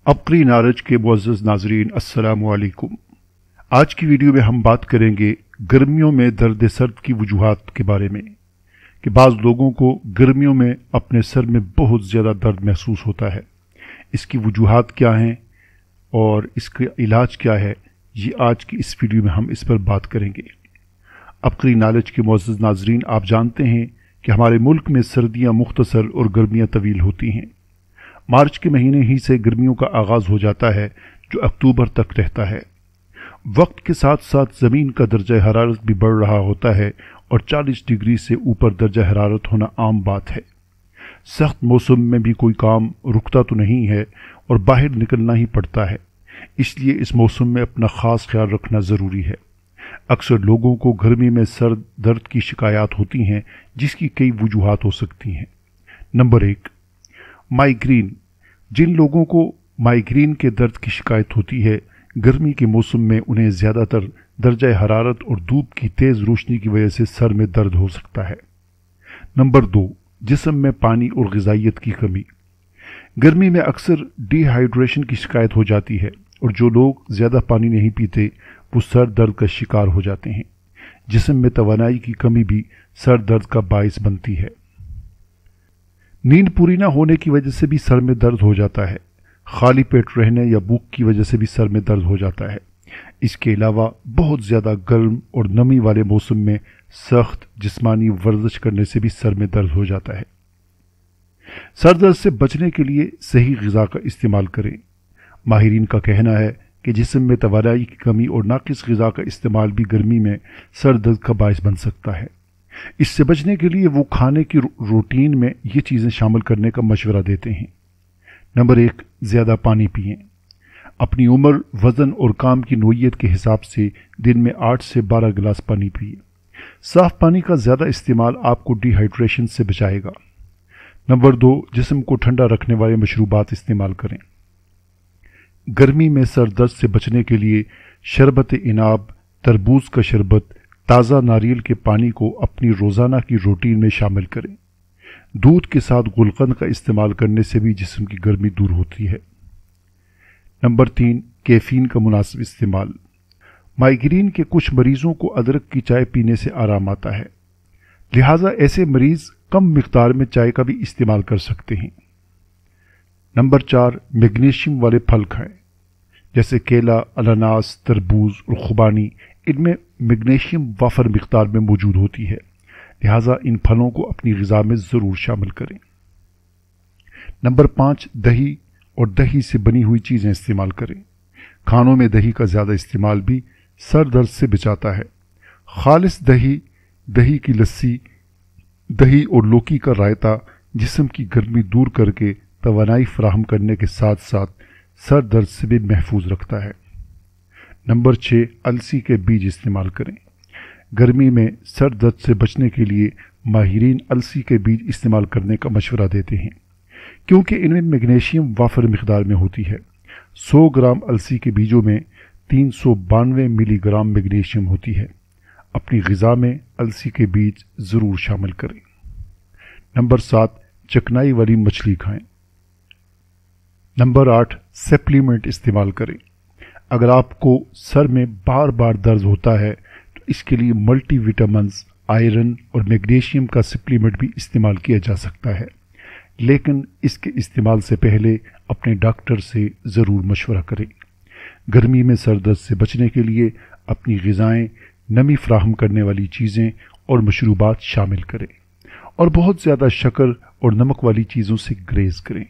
अपकरी नारज के मुअज़्ज़ज़ नाज़रीन अस्सलामु अलैकुम। आज की वीडियो में हम बात करेंगे गर्मियों में दर्द सर्द की वजूहात के बारे में कि बाज़ लोगों को गर्मियों में अपने सर में बहुत ज़्यादा दर्द महसूस होता है। इसकी वजूहात क्या हैं और इसका इलाज क्या है, ये आज की इस वीडियो में हम इस पर बात करेंगे। अपकरी नारज के मुअज़्ज़ज़ नाज़रीन, आप जानते हैं कि हमारे मुल्क में सर्दियाँ मुख्तसर और गर्मियाँ तवील होती हैं। मार्च के महीने ही से गर्मियों का आगाज़ हो जाता है जो अक्टूबर तक रहता है। वक्त के साथ साथ ज़मीन का दर्जा हरारत भी बढ़ रहा होता है और 40 डिग्री से ऊपर दर्जा हरारत होना आम बात है। सख्त मौसम में भी कोई काम रुकता तो नहीं है और बाहर निकलना ही पड़ता है, इसलिए इस मौसम में अपना ख़ास ख्याल रखना ज़रूरी है। अक्सर लोगों को गर्मी में सर दर्द की शिकायत होती हैं, जिसकी कई वजूहात हो सकती हैं। Number 1, migraine. जिन लोगों को माइग्रेन के दर्द की शिकायत होती है, गर्मी के मौसम में उन्हें ज़्यादातर दर्जा हरारत और धूप की तेज़ रोशनी की वजह से सर में दर्द हो सकता है। नंबर 2, जिस्म में पानी और ग़िज़ाइयत की कमी। गर्मी में अक्सर डिहाइड्रेशन की शिकायत हो जाती है और जो लोग ज़्यादा पानी नहीं पीते वो सर दर्द का शिकार हो जाते हैं। जिस्म में तवानाई की कमी भी सर दर्द का बाइस बनती है। नींद पूरी न होने की वजह से भी सर में दर्द हो जाता है। खाली पेट रहने या भूख की वजह से भी सर में दर्द हो जाता है। इसके अलावा बहुत ज़्यादा गर्म और नमी वाले मौसम में सख्त जिस्मानी वर्जिश करने से भी सर में दर्द हो जाता है। सर दर्द से बचने के लिए सही ग़िज़ा का इस्तेमाल करें। माहिरीन का कहना है कि जिस्म में तवानाई की कमी और नाक़िस ग़िज़ा का इस्तेमाल भी गर्मी में सर दर्द का बाइस बन सकता है। इससे बचने के लिए वो खाने की रूटीन में ये चीज़ें शामिल करने का मशवरा देते हैं। नंबर 1, ज़्यादा पानी पिएं। अपनी उम्र, वज़न और काम की नोयत के हिसाब से दिन में 8 से 12 गिलास पानी पिए। साफ़ पानी का ज़्यादा इस्तेमाल आपको डिहाइड्रेशन से बचाएगा। नंबर 2, जिस्म को ठंडा रखने वाले मशरूबात इस्तेमाल करें। गर्मी में सर दर्द से बचने के लिए शरबत इनाब, तरबूज का शरबत, ताज़ा नारियल के पानी को अपनी रोज़ाना की रूटीन में शामिल करें। दूध के साथ गुलकंद का इस्तेमाल करने से भी जिस्म की गर्मी दूर होती है। नंबर 3, कैफ़ीन का मुनासिब इस्तेमाल। माइग्रेन के कुछ मरीज़ों को अदरक की चाय पीने से आराम आता है, लिहाजा ऐसे मरीज़ कम मिक़दार में चाय का भी इस्तेमाल कर सकते हैं। नंबर 4, मैग्नीशियम वाले फल खाएं, जैसे केला, अनानास, तरबूज और खुबानी। इनमें मैग्नीशियम वाफर मिक़दार में मौजूद होती है, लिहाजा इन फलों को अपनी ग़िज़ा में ज़रूर शामिल करें। नंबर 5, दही और दही से बनी हुई चीज़ें इस्तेमाल करें। खानों में दही का ज़्यादा इस्तेमाल भी सर दर्द से बचाता है। खालिस दही, दही की लस्सी, दही और लौकी का रायता जिस्म की गर्मी दूर करके तवानाई फराहम करने के साथ साथ सर दर्द से भी महफूज रखता है। नंबर 6, अलसी के बीज इस्तेमाल करें। गर्मी में सर दर्द से बचने के लिए माहिरीन अलसी के बीज इस्तेमाल करने का मशवरा देते हैं, क्योंकि इनमें मैग्नीशियम वाफर मिक़दार में होती है। 100 ग्राम अलसी के बीजों में 392 मिलीग्राम मैग्नीशियम होती है। अपनी ग़िज़ा में अलसी के बीज ज़रूर शामिल करें। नंबर 7, चकनाई वाली मछली खाएं। नंबर 8, सप्लीमेंट इस्तेमाल करें। अगर आपको सर में बार बार दर्द होता है तो इसके लिए मल्टी विटामिन्स, आयरन और मैग्नीशियम का सप्लीमेंट भी इस्तेमाल किया जा सकता है, लेकिन इसके इस्तेमाल से पहले अपने डॉक्टर से ज़रूर मशवरा करें। गर्मी में सर दर्द से बचने के लिए अपनी ग़िज़ाएँ नमी फराहम करने वाली चीज़ें और मशरूबात शामिल करें और बहुत ज़्यादा शक्कर और नमक वाली चीज़ों से गुरेज़ करें।